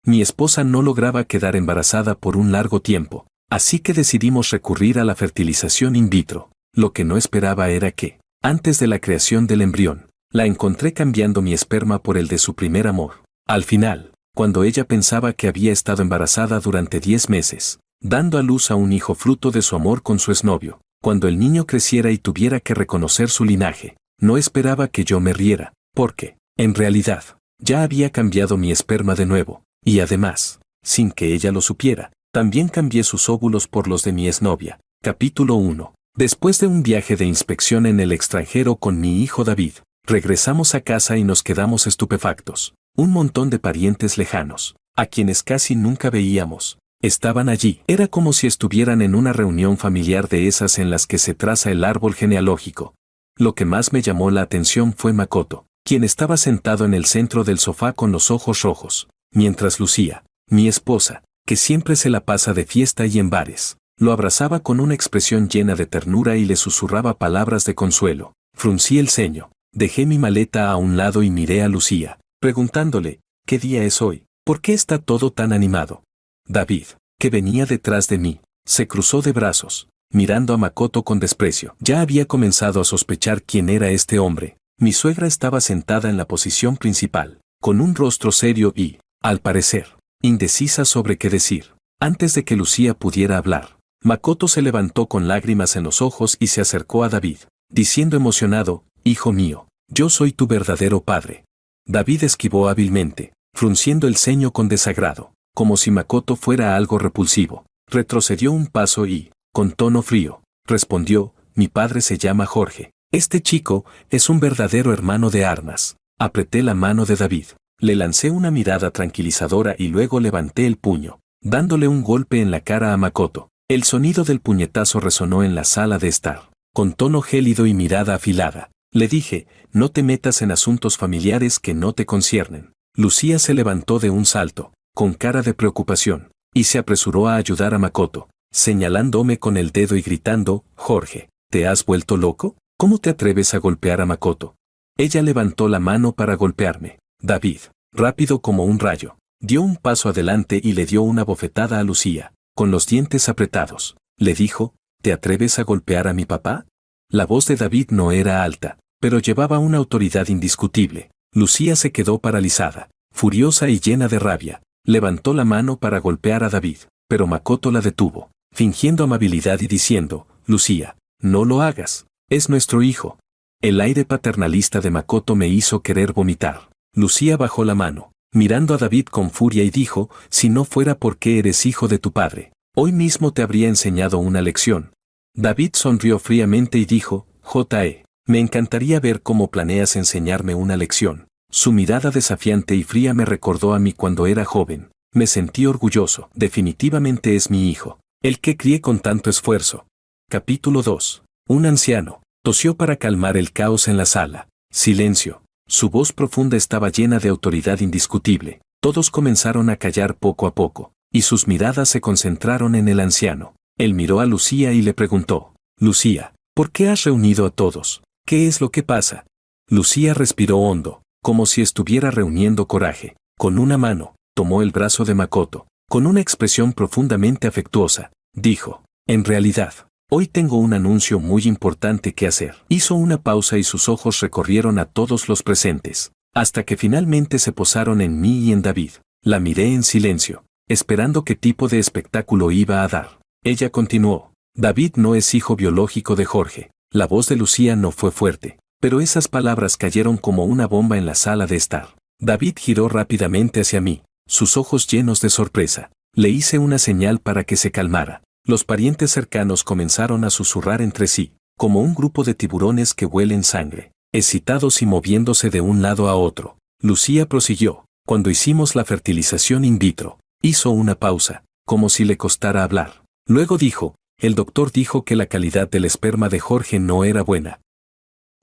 Mi esposa no lograba quedar embarazada por un largo tiempo, así que decidimos recurrir a la fertilización in vitro. Lo que no esperaba era que, antes de la creación del embrión, la encontré cambiando mi esperma por el de su primer amor. Al final, cuando ella pensaba que había estado embarazada durante 10 meses, dando a luz a un hijo fruto de su amor con su exnovio, cuando el niño creciera y tuviera que reconocer su linaje, no esperaba que yo me riera, porque, en realidad, ya había cambiado mi esperma de nuevo, y además, sin que ella lo supiera, también cambié sus óvulos por los de mi exnovia. Capítulo 1. Después de un viaje de inspección en el extranjero con mi hijo David, regresamos a casa y nos quedamos estupefactos. Un montón de parientes lejanos, a quienes casi nunca veíamos, estaban allí. Era como si estuvieran en una reunión familiar de esas en las que se traza el árbol genealógico. Lo que más me llamó la atención fue Makoto, quien estaba sentado en el centro del sofá con los ojos rojos, mientras Lucía, mi esposa, que siempre se la pasa de fiesta y en bares, lo abrazaba con una expresión llena de ternura y le susurraba palabras de consuelo. Fruncí el ceño, dejé mi maleta a un lado y miré a Lucía, preguntándole, ¿qué día es hoy? ¿Por qué está todo tan animado? David, que venía detrás de mí, se cruzó de brazos, mirando a Makoto con desprecio. Ya había comenzado a sospechar quién era este hombre. Mi suegra estaba sentada en la posición principal, con un rostro serio y, al parecer, indecisa sobre qué decir. Antes de que Lucía pudiera hablar, Makoto se levantó con lágrimas en los ojos y se acercó a David, diciendo emocionado, «Hijo mío, yo soy tu verdadero padre». David esquivó hábilmente, frunciendo el ceño con desagrado, como si Makoto fuera algo repulsivo. Retrocedió un paso y, con tono frío, respondió, «Mi padre se llama Jorge. Este chico es un verdadero hermano de armas». Apreté la mano de David, le lancé una mirada tranquilizadora y luego levanté el puño, dándole un golpe en la cara a Makoto. El sonido del puñetazo resonó en la sala de estar. Con tono gélido y mirada afilada, le dije, «No te metas en asuntos familiares que no te conciernen». Lucía se levantó de un salto, con cara de preocupación, y se apresuró a ayudar a Makoto, señalándome con el dedo y gritando, «Jorge, ¿te has vuelto loco? ¿Cómo te atreves a golpear a Makoto?». Ella levantó la mano para golpearme. David, rápido como un rayo, dio un paso adelante y le dio una bofetada a Lucía, con los dientes apretados. Le dijo, «¿Te atreves a golpear a mi papá?». La voz de David no era alta, pero llevaba una autoridad indiscutible. Lucía se quedó paralizada, furiosa y llena de rabia. Levantó la mano para golpear a David, pero Makoto la detuvo, fingiendo amabilidad y diciendo, «Lucía, no lo hagas, es nuestro hijo». El aire paternalista de Makoto me hizo querer vomitar. Lucía bajó la mano, mirando a David con furia y dijo, «Si no fuera porque eres hijo de tu padre, hoy mismo te habría enseñado una lección». David sonrió fríamente y dijo, «J.E., me encantaría ver cómo planeas enseñarme una lección». Su mirada desafiante y fría me recordó a mí cuando era joven. Me sentí orgulloso. Definitivamente es mi hijo, el que crié con tanto esfuerzo. Capítulo 2. Un anciano tosió para calmar el caos en la sala. Silencio. Su voz profunda estaba llena de autoridad indiscutible. Todos comenzaron a callar poco a poco, y sus miradas se concentraron en el anciano. Él miró a Lucía y le preguntó, «Lucía, ¿por qué has reunido a todos? ¿Qué es lo que pasa?». Lucía respiró hondo, como si estuviera reuniendo coraje. Con una mano, tomó el brazo de Makoto. Con una expresión profundamente afectuosa, dijo, «En realidad, hoy tengo un anuncio muy importante que hacer». Hizo una pausa y sus ojos recorrieron a todos los presentes, hasta que finalmente se posaron en mí y en David. La miré en silencio, esperando qué tipo de espectáculo iba a dar. Ella continuó, «David no es hijo biológico de Jorge». La voz de Lucía no fue fuerte, pero esas palabras cayeron como una bomba en la sala de estar. David giró rápidamente hacia mí, sus ojos llenos de sorpresa. Le hice una señal para que se calmara. Los parientes cercanos comenzaron a susurrar entre sí, como un grupo de tiburones que huelen sangre, excitados y moviéndose de un lado a otro. Lucía prosiguió, «Cuando hicimos la fertilización in vitro», hizo una pausa, como si le costara hablar. Luego dijo, «El doctor dijo que la calidad del esperma de Jorge no era buena.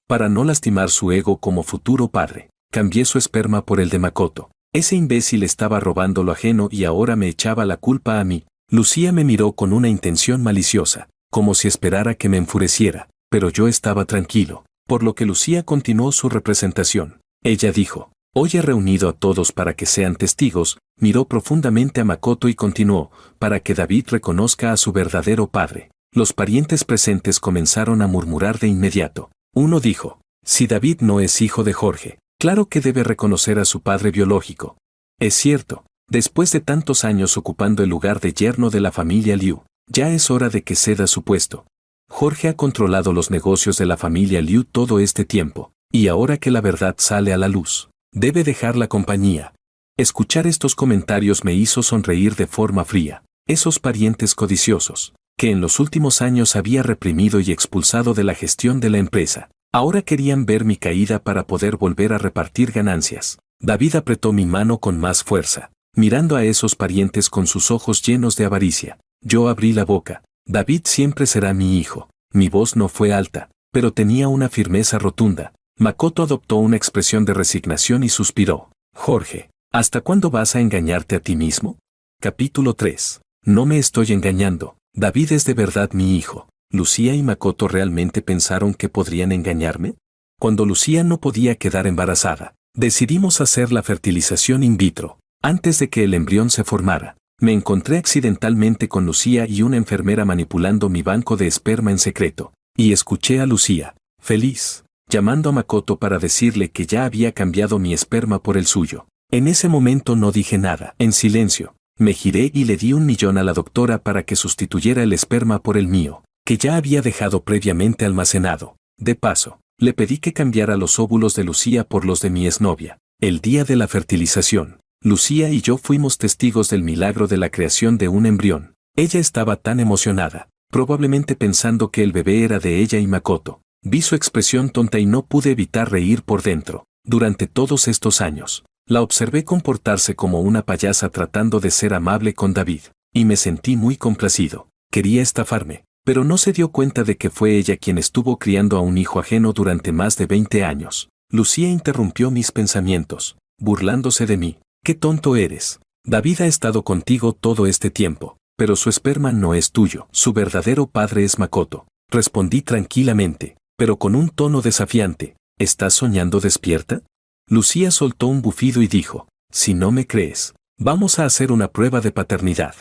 Para no lastimar su ego como futuro padre, cambié su esperma por el de Makoto. Ese imbécil estaba robando lo ajeno y ahora me echaba la culpa a mí». Lucía me miró con una intención maliciosa, como si esperara que me enfureciera, pero yo estaba tranquilo, por lo que Lucía continuó su representación. Ella dijo, Hoy he reunido a todos para que sean testigos, miró profundamente a Makoto y continuó, para que David reconozca a su verdadero padre. Los parientes presentes comenzaron a murmurar de inmediato. Uno dijo, si David no es hijo de Jorge, claro que debe reconocer a su padre biológico. Es cierto, después de tantos años ocupando el lugar de yerno de la familia Liu, ya es hora de que ceda su puesto. Jorge ha controlado los negocios de la familia Liu todo este tiempo, y ahora que la verdad sale a la luz, debe dejar la compañía. Escuchar estos comentarios me hizo sonreír de forma fría. Esos parientes codiciosos, que en los últimos años había reprimido y expulsado de la gestión de la empresa, ahora querían ver mi caída para poder volver a repartir ganancias. David apretó mi mano con más fuerza, mirando a esos parientes con sus ojos llenos de avaricia. Yo abrí la boca. David siempre será mi hijo. Mi voz no fue alta, pero tenía una firmeza rotunda. Makoto adoptó una expresión de resignación y suspiró. Jorge, ¿hasta cuándo vas a engañarte a ti mismo? Capítulo 3. No me estoy engañando. David es de verdad mi hijo. ¿Lucía y Makoto realmente pensaron que podrían engañarme? Cuando Lucía no podía quedar embarazada, decidimos hacer la fertilización in vitro. Antes de que el embrión se formara, me encontré accidentalmente con Lucía y una enfermera manipulando mi banco de esperma en secreto, y escuché a Lucía, feliz, llamando a Makoto para decirle que ya había cambiado mi esperma por el suyo. En ese momento no dije nada. En silencio, me giré y le di 1 millón a la doctora para que sustituyera el esperma por el mío, que ya había dejado previamente almacenado. De paso, le pedí que cambiara los óvulos de Lucía por los de mi exnovia. El día de la fertilización, Lucía y yo fuimos testigos del milagro de la creación de un embrión. Ella estaba tan emocionada, probablemente pensando que el bebé era de ella y Makoto. Vi su expresión tonta y no pude evitar reír por dentro. Durante todos estos años, la observé comportarse como una payasa tratando de ser amable con David, y me sentí muy complacido. Quería estafarme, pero no se dio cuenta de que fue ella quien estuvo criando a un hijo ajeno durante más de 20 años. Lucía interrumpió mis pensamientos, burlándose de mí. ¡Qué tonto eres! David ha estado contigo todo este tiempo, pero su esperma no es tuyo. Su verdadero padre es Makoto. Respondí tranquilamente, pero con un tono desafiante. ¿Estás soñando despierta? Lucía soltó un bufido y dijo, si no me crees, vamos a hacer una prueba de paternidad.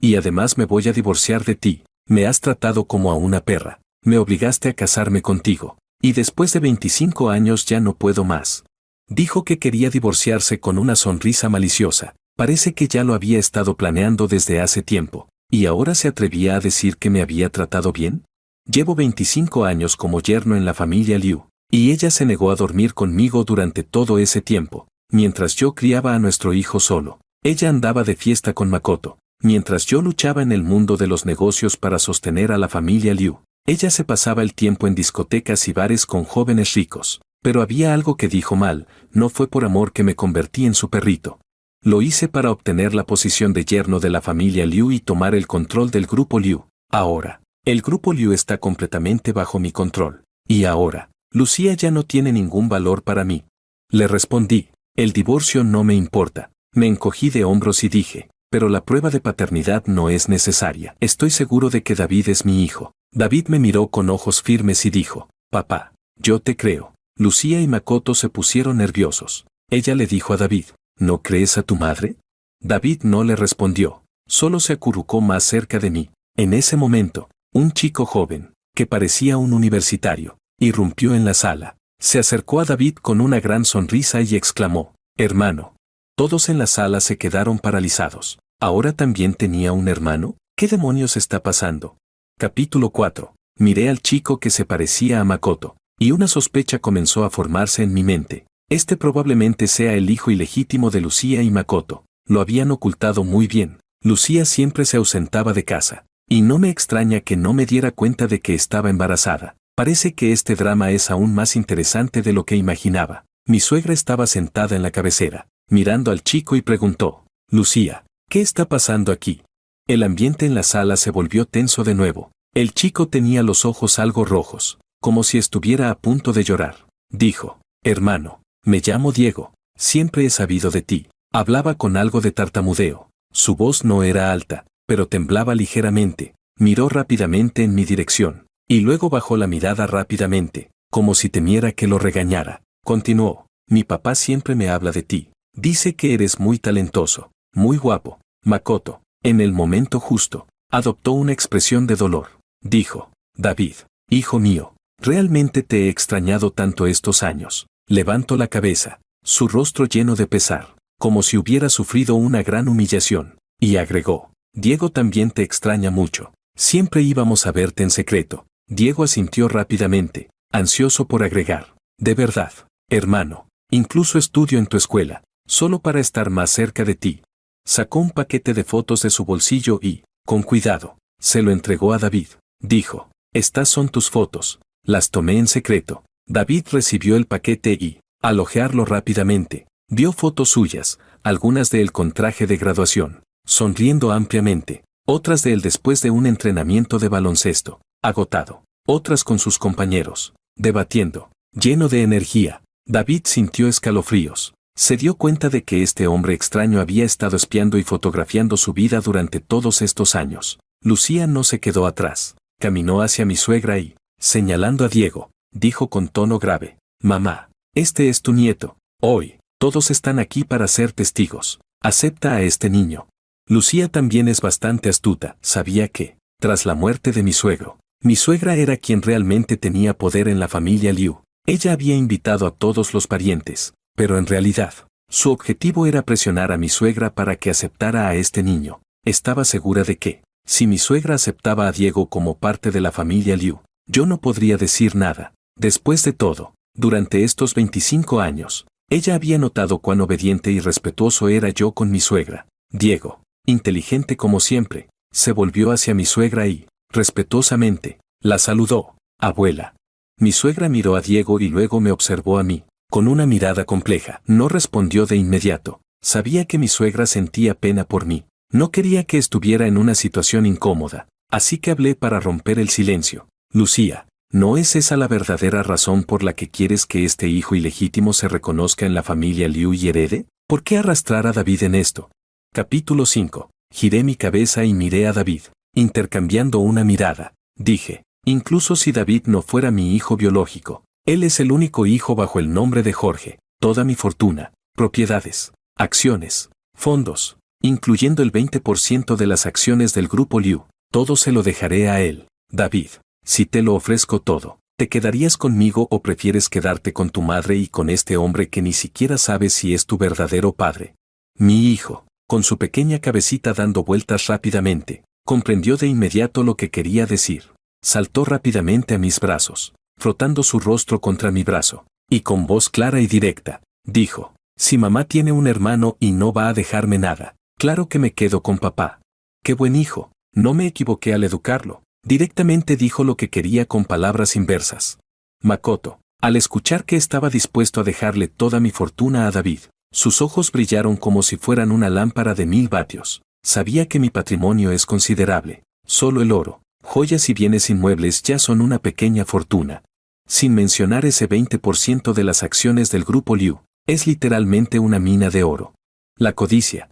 Y además me voy a divorciar de ti. Me has tratado como a una perra. Me obligaste a casarme contigo. Y después de 25 años ya no puedo más. Dijo que quería divorciarse con una sonrisa maliciosa. Parece que ya lo había estado planeando desde hace tiempo. ¿Y ahora se atrevía a decir que me había tratado bien? Llevo 25 años como yerno en la familia Liu, y ella se negó a dormir conmigo durante todo ese tiempo, mientras yo criaba a nuestro hijo solo. Ella andaba de fiesta con Makoto, mientras yo luchaba en el mundo de los negocios para sostener a la familia Liu. Ella se pasaba el tiempo en discotecas y bares con jóvenes ricos. Pero había algo que dijo mal, no fue por amor que me convertí en su perrito. Lo hice para obtener la posición de yerno de la familia Liu y tomar el control del grupo Liu. Ahora, el grupo Liu está completamente bajo mi control. Y ahora, Lucía ya no tiene ningún valor para mí. Le respondí, el divorcio no me importa. Me encogí de hombros y dije, pero la prueba de paternidad no es necesaria. Estoy seguro de que David es mi hijo. David me miró con ojos firmes y dijo, papá, yo te creo. Lucía y Makoto se pusieron nerviosos. Ella le dijo a David, ¿no crees a tu madre? David no le respondió, solo se acurrucó más cerca de mí. En ese momento, un chico joven, que parecía un universitario, irrumpió en la sala. Se acercó a David con una gran sonrisa y exclamó, hermano. Todos en la sala se quedaron paralizados. ¿Ahora también tenía un hermano? ¿Qué demonios está pasando? Capítulo 4. Miré al chico que se parecía a Makoto. Y una sospecha comenzó a formarse en mi mente. Este probablemente sea el hijo ilegítimo de Lucía y Makoto. Lo habían ocultado muy bien. Lucía siempre se ausentaba de casa. Y no me extraña que no me diera cuenta de que estaba embarazada. Parece que este drama es aún más interesante de lo que imaginaba. Mi suegra estaba sentada en la cabecera, mirando al chico y preguntó, Lucía, ¿qué está pasando aquí? El ambiente en la sala se volvió tenso de nuevo. El chico tenía los ojos algo rojos, como si estuviera a punto de llorar. Dijo, hermano, me llamo Diego, siempre he sabido de ti. Hablaba con algo de tartamudeo. Su voz no era alta, pero temblaba ligeramente. Miró rápidamente en mi dirección, y luego bajó la mirada rápidamente, como si temiera que lo regañara. Continuó, Mi papá siempre me habla de ti. Dice que eres muy talentoso, muy guapo. Makoto, en el momento justo, adoptó una expresión de dolor. Dijo, David, hijo mío, realmente te he extrañado tanto estos años. Levantó la cabeza, su rostro lleno de pesar, como si hubiera sufrido una gran humillación, y agregó, Diego también te extraña mucho. Siempre íbamos a verte en secreto. Diego asintió rápidamente, ansioso por agregar, de verdad, hermano, incluso estudio en tu escuela, solo para estar más cerca de ti. Sacó un paquete de fotos de su bolsillo y, con cuidado, se lo entregó a David. Dijo, estas son tus fotos. Las tomé en secreto. David recibió el paquete y, al hojearlo rápidamente, vio fotos suyas, algunas de él con traje de graduación, sonriendo ampliamente, otras de él después de un entrenamiento de baloncesto, agotado, otras con sus compañeros, debatiendo, lleno de energía. David sintió escalofríos. Se dio cuenta de que este hombre extraño había estado espiando y fotografiando su vida durante todos estos años. Lucía no se quedó atrás. Caminó hacia mi suegra y, señalando a Diego, dijo con tono grave, Mamá, este es tu nieto. Hoy, todos están aquí para ser testigos. Acepta a este niño. Lucía también es bastante astuta. Sabía que, tras la muerte de mi suegra era quien realmente tenía poder en la familia Liu. Ella había invitado a todos los parientes, pero en realidad, su objetivo era presionar a mi suegra para que aceptara a este niño. Estaba segura de que, si mi suegra aceptaba a Diego como parte de la familia Liu, yo no podría decir nada. Después de todo, durante estos 25 años, ella había notado cuán obediente y respetuoso era yo con mi suegra. Diego, inteligente como siempre, se volvió hacia mi suegra y, respetuosamente, la saludó. Abuela. Mi suegra miró a Diego y luego me observó a mí, con una mirada compleja. No respondió de inmediato. Sabía que mi suegra sentía pena por mí. No quería que estuviera en una situación incómoda, así que hablé para romper el silencio. Lucía, ¿no es esa la verdadera razón por la que quieres que este hijo ilegítimo se reconozca en la familia Liu y herede? ¿Por qué arrastrar a David en esto? Capítulo 5. Giré mi cabeza y miré a David, intercambiando una mirada. Dije, incluso si David no fuera mi hijo biológico, él es el único hijo bajo el nombre de Jorge. Toda mi fortuna, propiedades, acciones, fondos, incluyendo el 20% de las acciones del grupo Liu, todo se lo dejaré a él. David, si te lo ofrezco todo, ¿te quedarías conmigo o prefieres quedarte con tu madre y con este hombre que ni siquiera sabes si es tu verdadero padre? Mi hijo, con su pequeña cabecita dando vueltas rápidamente, comprendió de inmediato lo que quería decir. Saltó rápidamente a mis brazos, frotando su rostro contra mi brazo, y con voz clara y directa, dijo, si mamá tiene un hermano y no va a dejarme nada, claro que me quedo con papá. Qué buen hijo, no me equivoqué al educarlo. Directamente dijo lo que quería con palabras inversas. Makoto, al escuchar que estaba dispuesto a dejarle toda mi fortuna a David, sus ojos brillaron como si fueran una lámpara de 1000 vatios. Sabía que mi patrimonio es considerable. Solo el oro, joyas y bienes inmuebles ya son una pequeña fortuna. Sin mencionar ese 20% de las acciones del grupo Liu, es literalmente una mina de oro. La codicia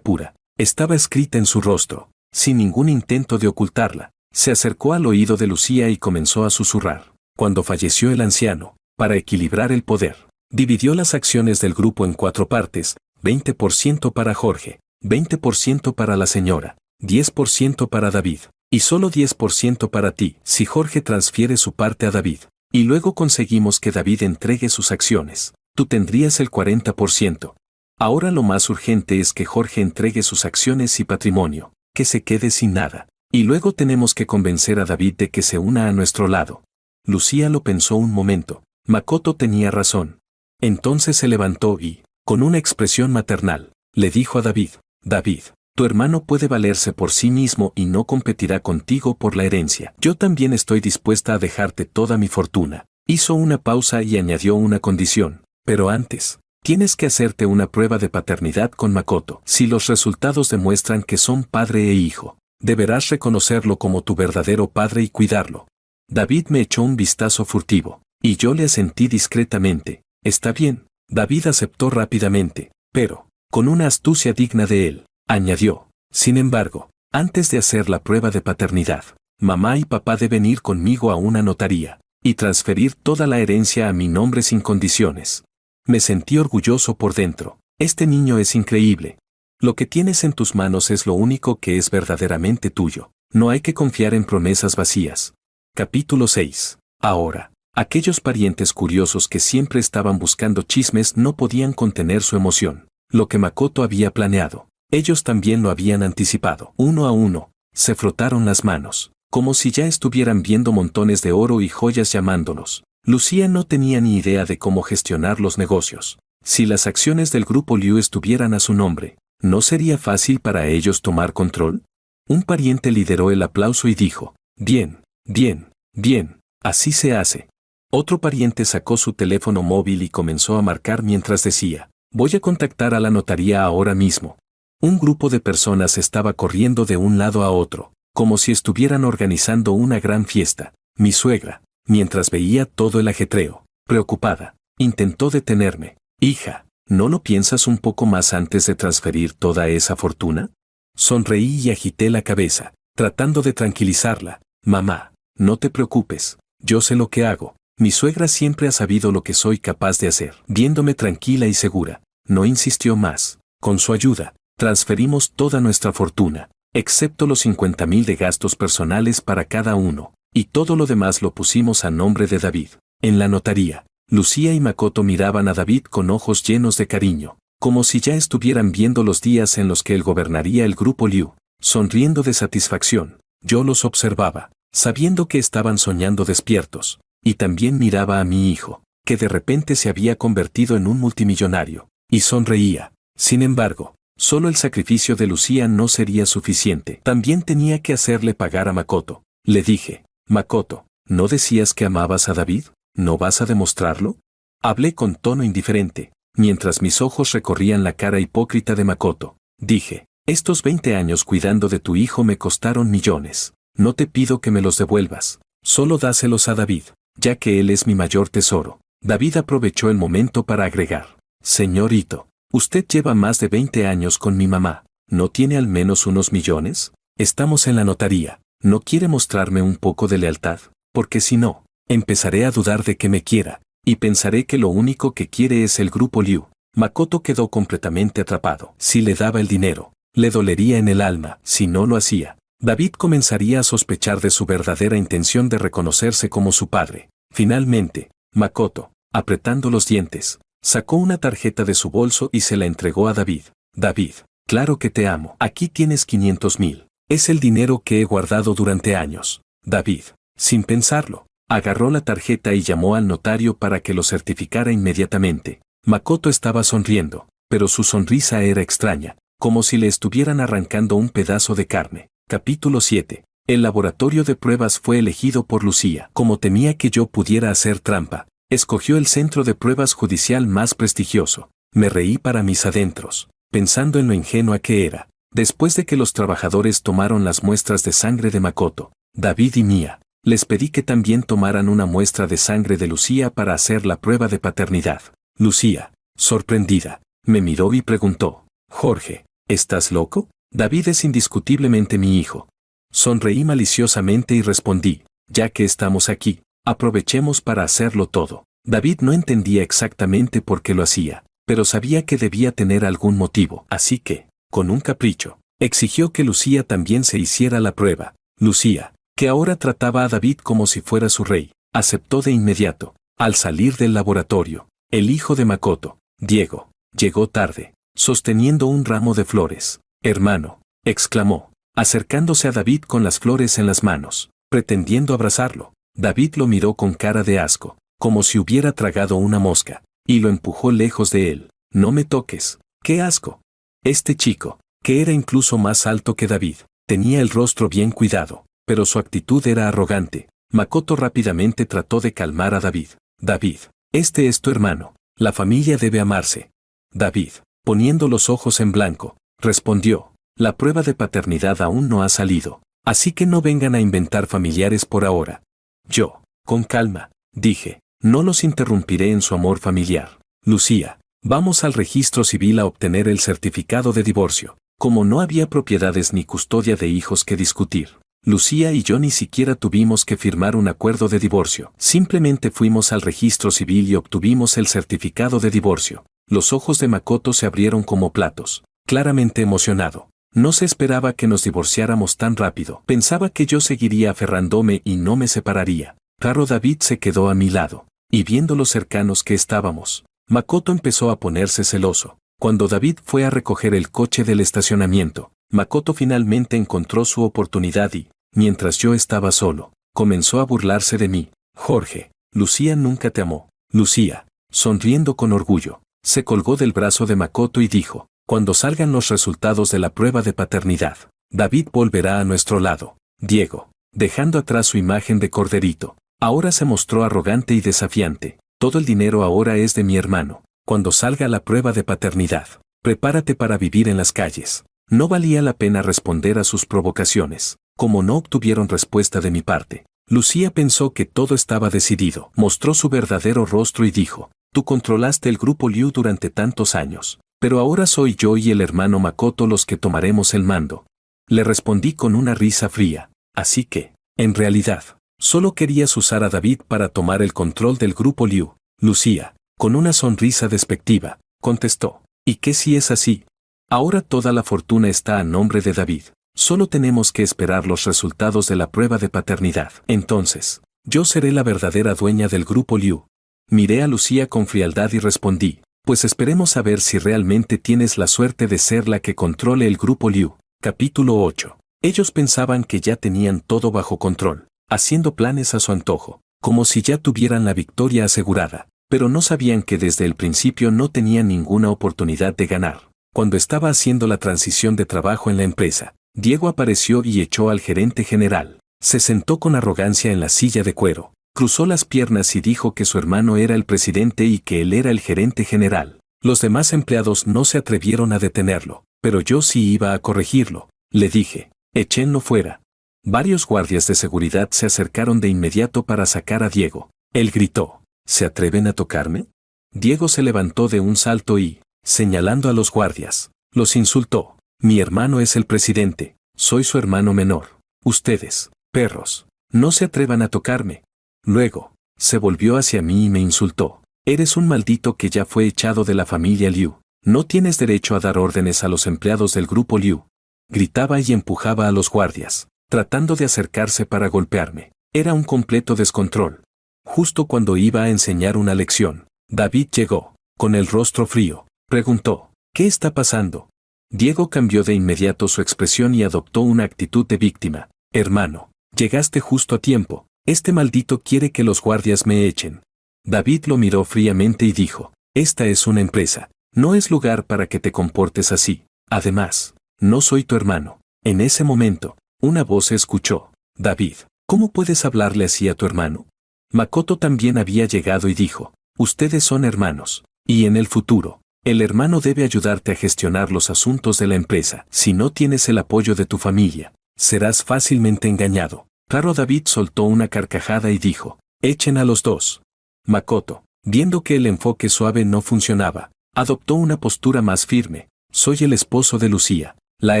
pura, estaba escrita en su rostro, sin ningún intento de ocultarla. Se acercó al oído de Lucía y comenzó a susurrar. Cuando falleció el anciano, para equilibrar el poder, dividió las acciones del grupo en 4 partes, 20% para Jorge, 20% para la señora, 10% para David, y solo 10% para ti. Si Jorge transfiere su parte a David, y luego conseguimos que David entregue sus acciones, tú tendrías el 40%. Ahora lo más urgente es que Jorge entregue sus acciones y patrimonio, que se quede sin nada. Y luego tenemos que convencer a David de que se una a nuestro lado. Lucía lo pensó un momento. Makoto tenía razón. Entonces se levantó y, con una expresión maternal, le dijo a David, David, tu hermano puede valerse por sí mismo y no competirá contigo por la herencia. Yo también estoy dispuesta a dejarte toda mi fortuna. Hizo una pausa y añadió una condición. Pero antes, tienes que hacerte una prueba de paternidad con Makoto. Si los resultados demuestran que son padre e hijo, deberás reconocerlo como tu verdadero padre y cuidarlo. David me echó un vistazo furtivo, y yo le asentí discretamente. Está bien. David aceptó rápidamente, pero, con una astucia digna de él, añadió. Sin embargo, antes de hacer la prueba de paternidad, mamá y papá deben ir conmigo a una notaría, y transferir toda la herencia a mi nombre sin condiciones. Me sentí orgulloso por dentro. Este niño es increíble. Lo que tienes en tus manos es lo único que es verdaderamente tuyo. No hay que confiar en promesas vacías. Capítulo 6. Ahora, aquellos parientes curiosos que siempre estaban buscando chismes no podían contener su emoción. Lo que Makoto había planeado, ellos también lo habían anticipado. Uno a uno, se frotaron las manos, como si ya estuvieran viendo montones de oro y joyas llamándolos. Lucía no tenía ni idea de cómo gestionar los negocios. Si las acciones del grupo Liu estuvieran a su nombre, ¿no sería fácil para ellos tomar control? Un pariente lideró el aplauso y dijo, bien, bien, bien, así se hace. Otro pariente sacó su teléfono móvil y comenzó a marcar mientras decía, voy a contactar a la notaría ahora mismo. Un grupo de personas estaba corriendo de un lado a otro, como si estuvieran organizando una gran fiesta. Mi suegra, mientras veía todo el ajetreo, preocupada, intentó detenerme. Hija, ¿no lo piensas un poco más antes de transferir toda esa fortuna? Sonreí y agité la cabeza, tratando de tranquilizarla. Mamá, no te preocupes, yo sé lo que hago. Mi suegra siempre ha sabido lo que soy capaz de hacer. Viéndome tranquila y segura, no insistió más. Con su ayuda, transferimos toda nuestra fortuna, excepto los 50.000 de gastos personales para cada uno, y todo lo demás lo pusimos a nombre de David. En la notaría, Lucía y Makoto miraban a David con ojos llenos de cariño, como si ya estuvieran viendo los días en los que él gobernaría el grupo Liu. Sonriendo de satisfacción, yo los observaba, sabiendo que estaban soñando despiertos, y también miraba a mi hijo, que de repente se había convertido en un multimillonario, y sonreía. Sin embargo, solo el sacrificio de Lucía no sería suficiente. También tenía que hacerle pagar a Makoto. Le dije, Makoto, ¿no decías que amabas a David? ¿No vas a demostrarlo? Hablé con tono indiferente, mientras mis ojos recorrían la cara hipócrita de Makoto. Dije, estos 20 años cuidando de tu hijo me costaron millones. No te pido que me los devuelvas. Solo dáselos a David, ya que él es mi mayor tesoro. David aprovechó el momento para agregar. Señorito, usted lleva más de 20 años con mi mamá. ¿No tiene al menos unos millones? Estamos en la notaría. ¿No quiere mostrarme un poco de lealtad? Porque si no, empezaré a dudar de que me quiera, y pensaré que lo único que quiere es el grupo Liu. Makoto quedó completamente atrapado. Si le daba el dinero, le dolería en el alma. Si no lo hacía, David comenzaría a sospechar de su verdadera intención de reconocerse como su padre. Finalmente, Makoto, apretando los dientes, sacó una tarjeta de su bolso y se la entregó a David. David, claro que te amo. Aquí tienes 500.000. Es el dinero que he guardado durante años. David, sin pensarlo, agarró la tarjeta y llamó al notario para que lo certificara inmediatamente. Makoto estaba sonriendo, pero su sonrisa era extraña, como si le estuvieran arrancando un pedazo de carne. Capítulo 7. El laboratorio de pruebas fue elegido por Lucía. Como temía que yo pudiera hacer trampa, escogió el centro de pruebas judicial más prestigioso. Me reí para mis adentros, pensando en lo ingenua que era. Después de que los trabajadores tomaron las muestras de sangre de Makoto, David y Mía, les pedí que también tomaran una muestra de sangre de Lucía para hacer la prueba de paternidad. Lucía, sorprendida, me miró y preguntó, Jorge, ¿estás loco? David es indiscutiblemente mi hijo. Sonreí maliciosamente y respondí, ya que estamos aquí, aprovechemos para hacerlo todo. David no entendía exactamente por qué lo hacía, pero sabía que debía tener algún motivo, así que, con un capricho, exigió que Lucía también se hiciera la prueba. Lucía, que ahora trataba a David como si fuera su rey, aceptó de inmediato. Al salir del laboratorio, el hijo de Makoto, Diego, llegó tarde, sosteniendo un ramo de flores. Hermano, exclamó, acercándose a David con las flores en las manos, pretendiendo abrazarlo. David lo miró con cara de asco, como si hubiera tragado una mosca, y lo empujó lejos de él. No me toques, ¡qué asco! Este chico, que era incluso más alto que David, tenía el rostro bien cuidado, pero su actitud era arrogante. Makoto rápidamente trató de calmar a David. David, este es tu hermano, la familia debe amarse. David, poniendo los ojos en blanco, respondió, la prueba de paternidad aún no ha salido, así que no vengan a inventar familiares por ahora. Yo, con calma, dije, no los interrumpiré en su amor familiar. Lucía, vamos al registro civil a obtener el certificado de divorcio. Como no había propiedades ni custodia de hijos que discutir, Lucía y yo ni siquiera tuvimos que firmar un acuerdo de divorcio. Simplemente fuimos al registro civil y obtuvimos el certificado de divorcio. Los ojos de Makoto se abrieron como platos, claramente emocionado. No se esperaba que nos divorciáramos tan rápido. Pensaba que yo seguiría aferrándome y no me separaría. Claro, David se quedó a mi lado, y viendo lo cercanos que estábamos, Makoto empezó a ponerse celoso. Cuando David fue a recoger el coche del estacionamiento, Makoto finalmente encontró su oportunidad y, mientras yo estaba solo, comenzó a burlarse de mí. Jorge, Lucía nunca te amó. Lucía, sonriendo con orgullo, se colgó del brazo de Makoto y dijo, cuando salgan los resultados de la prueba de paternidad, David volverá a nuestro lado. Diego, dejando atrás su imagen de corderito, ahora se mostró arrogante y desafiante. Todo el dinero ahora es de mi hermano. Cuando salga la prueba de paternidad, prepárate para vivir en las calles. No valía la pena responder a sus provocaciones. Como no obtuvieron respuesta de mi parte, Lucía pensó que todo estaba decidido. Mostró su verdadero rostro y dijo, tú controlaste el grupo Liu durante tantos años, pero ahora soy yo y el hermano Makoto los que tomaremos el mando. Le respondí con una risa fría, así que, en realidad, solo querías usar a David para tomar el control del grupo Liu. Lucía, con una sonrisa despectiva, contestó, ¿y qué si es así? Ahora toda la fortuna está a nombre de David. Solo tenemos que esperar los resultados de la prueba de paternidad. Entonces, yo seré la verdadera dueña del grupo Liu. Miré a Lucía con frialdad y respondí, pues esperemos a ver si realmente tienes la suerte de ser la que controle el grupo Liu. Capítulo 8. Ellos pensaban que ya tenían todo bajo control, haciendo planes a su antojo, como si ya tuvieran la victoria asegurada, pero no sabían que desde el principio no tenían ninguna oportunidad de ganar. Cuando estaba haciendo la transición de trabajo en la empresa, Diego apareció y echó al gerente general. Se sentó con arrogancia en la silla de cuero, cruzó las piernas y dijo que su hermano era el presidente y que él era el gerente general. Los demás empleados no se atrevieron a detenerlo, pero yo sí iba a corregirlo. Le dije, échenlo fuera. Varios guardias de seguridad se acercaron de inmediato para sacar a Diego. Él gritó, ¿se atreven a tocarme? Diego se levantó de un salto y, señalando a los guardias, los insultó. Mi hermano es el presidente, soy su hermano menor. Ustedes, perros, no se atrevan a tocarme. Luego, se volvió hacia mí y me insultó. Eres un maldito que ya fue echado de la familia Liu. No tienes derecho a dar órdenes a los empleados del grupo Liu. Gritaba y empujaba a los guardias, tratando de acercarse para golpearme. Era un completo descontrol. Justo cuando iba a enseñar una lección, David llegó, con el rostro frío. Preguntó, ¿qué está pasando? Diego cambió de inmediato su expresión y adoptó una actitud de víctima. Hermano, llegaste justo a tiempo. Este maldito quiere que los guardias me echen. David lo miró fríamente y dijo, esta es una empresa. No es lugar para que te comportes así. Además, no soy tu hermano. En ese momento, una voz se escuchó. David, ¿cómo puedes hablarle así a tu hermano? Makoto también había llegado y dijo, ustedes son hermanos. Y en el futuro, el hermano debe ayudarte a gestionar los asuntos de la empresa. Si no tienes el apoyo de tu familia, serás fácilmente engañado. Claro, David soltó una carcajada y dijo, echen a los dos. Makoto, viendo que el enfoque suave no funcionaba, adoptó una postura más firme. Soy el esposo de Lucía, la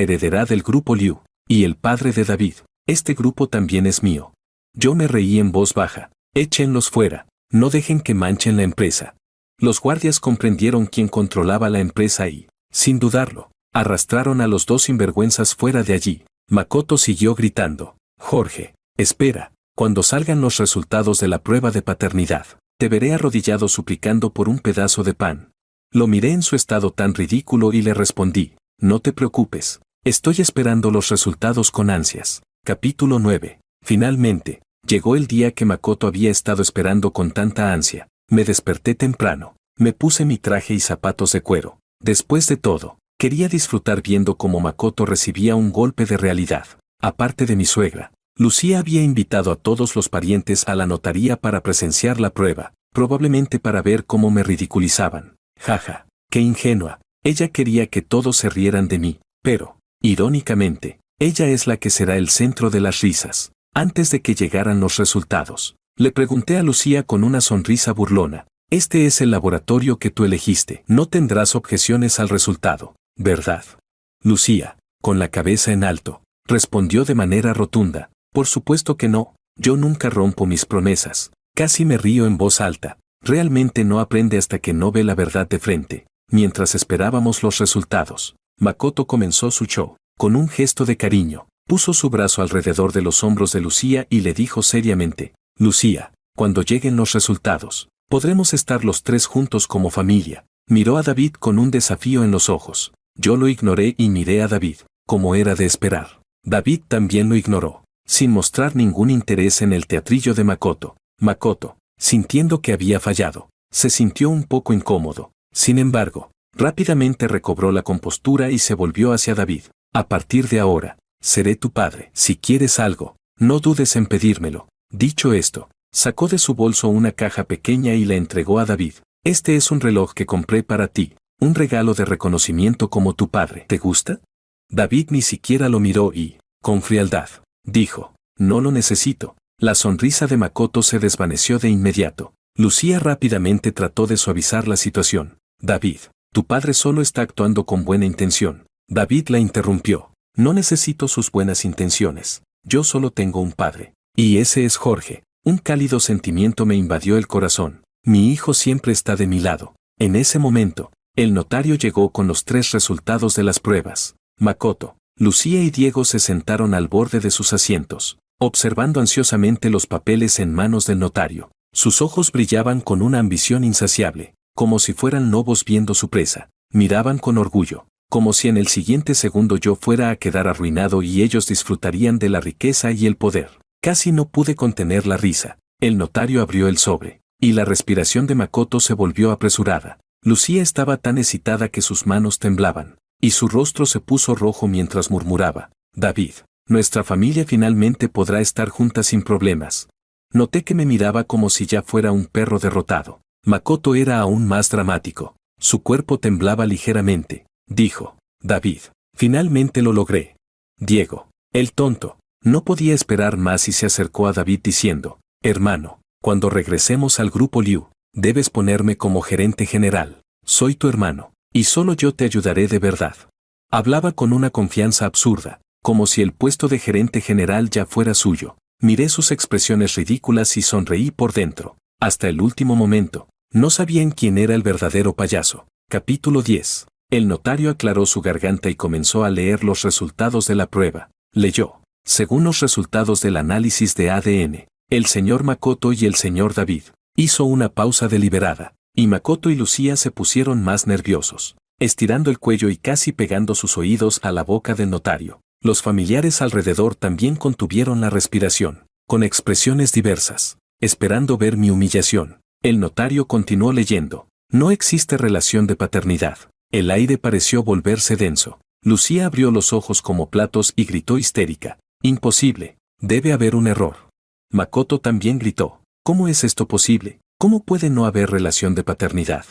heredera del grupo Liu, y el padre de David. Este grupo también es mío. Yo me reí en voz baja. Échenlos fuera. No dejen que manchen la empresa. Los guardias comprendieron quién controlaba la empresa y, sin dudarlo, arrastraron a los dos sinvergüenzas fuera de allí. Makoto siguió gritando, Jorge, espera, cuando salgan los resultados de la prueba de paternidad, te veré arrodillado suplicando por un pedazo de pan. Lo miré en su estado tan ridículo y le respondí, no te preocupes, estoy esperando los resultados con ansias. Capítulo 9. Finalmente, llegó el día que Makoto había estado esperando con tanta ansia. Me desperté temprano, me puse mi traje y zapatos de cuero. Después de todo, quería disfrutar viendo cómo Makoto recibía un golpe de realidad. Aparte de mi suegra, Lucía había invitado a todos los parientes a la notaría para presenciar la prueba, probablemente para ver cómo me ridiculizaban. Jaja, qué ingenua. Ella quería que todos se rieran de mí, pero, irónicamente, ella es la que será el centro de las risas. Antes de que llegaran los resultados, le pregunté a Lucía con una sonrisa burlona, este es el laboratorio que tú elegiste, no tendrás objeciones al resultado, ¿verdad? Lucía, con la cabeza en alto, respondió de manera rotunda, Por supuesto que no, yo nunca rompo mis promesas. Casi me río en voz alta. Realmente no aprende hasta que no ve la verdad de frente. Mientras esperábamos los resultados, Makoto comenzó su show. Con un gesto de cariño, puso su brazo alrededor de los hombros de Lucía y le dijo seriamente: Lucía, cuando lleguen los resultados, podremos estar los tres juntos como familia. Miró a David con un desafío en los ojos. Yo lo ignoré y miré a David, como era de esperar. David también lo ignoró, sin mostrar ningún interés en el teatrillo de Makoto. Makoto, sintiendo que había fallado, se sintió un poco incómodo. Sin embargo, rápidamente recobró la compostura y se volvió hacia David. A partir de ahora, seré tu padre. Si quieres algo, no dudes en pedírmelo. Dicho esto, sacó de su bolso una caja pequeña y la entregó a David. Este es un reloj que compré para ti, un regalo de reconocimiento como tu padre. ¿Te gusta? David ni siquiera lo miró y, con frialdad, dijo: no lo necesito. La sonrisa de Makoto se desvaneció de inmediato. Lucía rápidamente trató de suavizar la situación. David, tu padre solo está actuando con buena intención. David la interrumpió. No necesito sus buenas intenciones. Yo solo tengo un padre. Y ese es Jorge. Un cálido sentimiento me invadió el corazón. Mi hijo siempre está de mi lado. En ese momento, el notario llegó con los 3 resultados de las pruebas. Makoto, Lucía y Diego se sentaron al borde de sus asientos, observando ansiosamente los papeles en manos del notario. Sus ojos brillaban con una ambición insaciable, como si fueran lobos viendo su presa. Miraban con orgullo, como si en el siguiente segundo yo fuera a quedar arruinado y ellos disfrutarían de la riqueza y el poder. Casi no pude contener la risa. El notario abrió el sobre, y la respiración de Makoto se volvió apresurada. Lucía estaba tan excitada que sus manos temblaban, y su rostro se puso rojo mientras murmuraba: David, nuestra familia finalmente podrá estar junta sin problemas. Noté que me miraba como si ya fuera un perro derrotado. Makoto era aún más dramático. Su cuerpo temblaba ligeramente. Dijo: David, finalmente lo logré. Diego, el tonto, no podía esperar más y se acercó a David diciendo: hermano, cuando regresemos al grupo Liu, debes ponerme como gerente general. Soy tu hermano, y solo yo te ayudaré de verdad. Hablaba con una confianza absurda, como si el puesto de gerente general ya fuera suyo. Miré sus expresiones ridículas y sonreí por dentro. Hasta el último momento, no sabían quién era el verdadero payaso. Capítulo 10. El notario aclaró su garganta y comenzó a leer los resultados de la prueba. Leyó: según los resultados del análisis de ADN, el señor Makoto y el señor David. Hizo una pausa deliberada, y Makoto y Lucía se pusieron más nerviosos, estirando el cuello y casi pegando sus oídos a la boca del notario. Los familiares alrededor también contuvieron la respiración, con expresiones diversas, esperando ver mi humillación. El notario continuó leyendo: no existe relación de paternidad. El aire pareció volverse denso. Lucía abrió los ojos como platos y gritó histérica: imposible, debe haber un error. Makoto también gritó: ¿cómo es esto posible? ¿Cómo puede no haber relación de paternidad?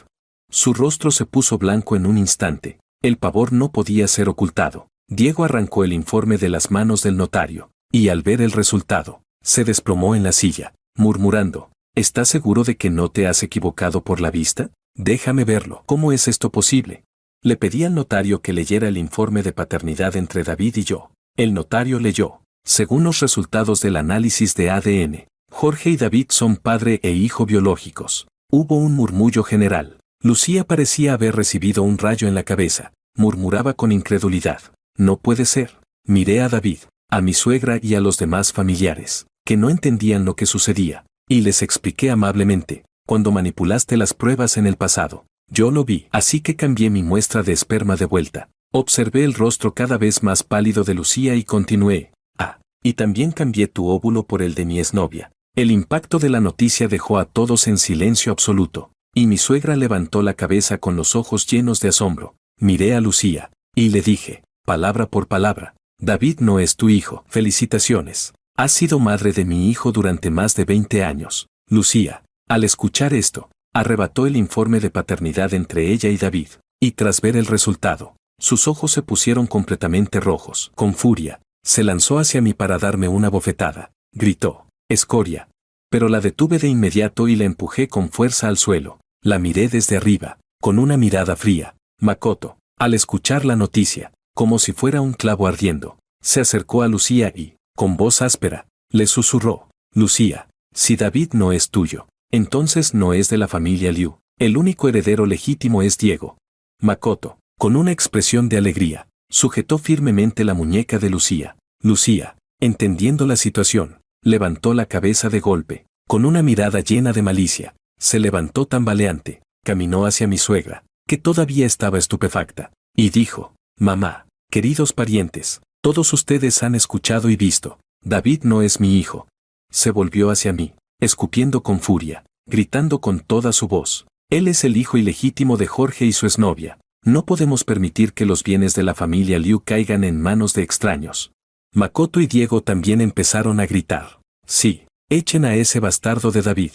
Su rostro se puso blanco en un instante. El pavor no podía ser ocultado. Diego arrancó el informe de las manos del notario, y al ver el resultado, se desplomó en la silla, murmurando: ¿estás seguro de que no te has equivocado por la vista? Déjame verlo. ¿Cómo es esto posible? Le pedí al notario que leyera el informe de paternidad entre David y yo. El notario leyó: según los resultados del análisis de ADN, Jorge y David son padre e hijo biológicos. Hubo un murmullo general. Lucía parecía haber recibido un rayo en la cabeza. Murmuraba con incredulidad: no puede ser. Miré a David, a mi suegra y a los demás familiares, que no entendían lo que sucedía, y les expliqué amablemente: cuando manipulaste las pruebas en el pasado, yo lo vi, así que cambié mi muestra de esperma de vuelta. Observé el rostro cada vez más pálido de Lucía y continué: y también cambié tu óvulo por el de mi exnovia. El impacto de la noticia dejó a todos en silencio absoluto, y mi suegra levantó la cabeza con los ojos llenos de asombro. Miré a Lucía, y le dije, palabra por palabra: David no es tu hijo. Felicitaciones. Has sido madre de mi hijo durante más de 20 años. Lucía, al escuchar esto, arrebató el informe de paternidad entre ella y David, y tras ver el resultado, sus ojos se pusieron completamente rojos. Con furia, se lanzó hacia mí para darme una bofetada. Gritó: escoria. Pero la detuve de inmediato y la empujé con fuerza al suelo. La miré desde arriba, con una mirada fría. Makoto, al escuchar la noticia, como si fuera un clavo ardiendo, se acercó a Lucía y, con voz áspera, Le susurró. Lucía, si David no es tuyo, entonces no es de la familia Liu. El único heredero legítimo es Diego. Makoto, con una expresión de alegría, sujetó firmemente la muñeca de Lucía. Lucía, entendiendo la situación, levantó la cabeza de golpe, con una mirada llena de malicia. Se levantó tambaleante, caminó hacia mi suegra, que todavía estaba estupefacta, y dijo: mamá, queridos parientes, todos ustedes han escuchado y visto, David no es mi hijo. Se volvió hacia mí, escupiendo con furia, gritando con toda su voz: él es el hijo ilegítimo de Jorge y su exnovia. No podemos permitir que los bienes de la familia Liu caigan en manos de extraños. Makoto y Diego también empezaron a gritar: sí, echen a ese bastardo de David.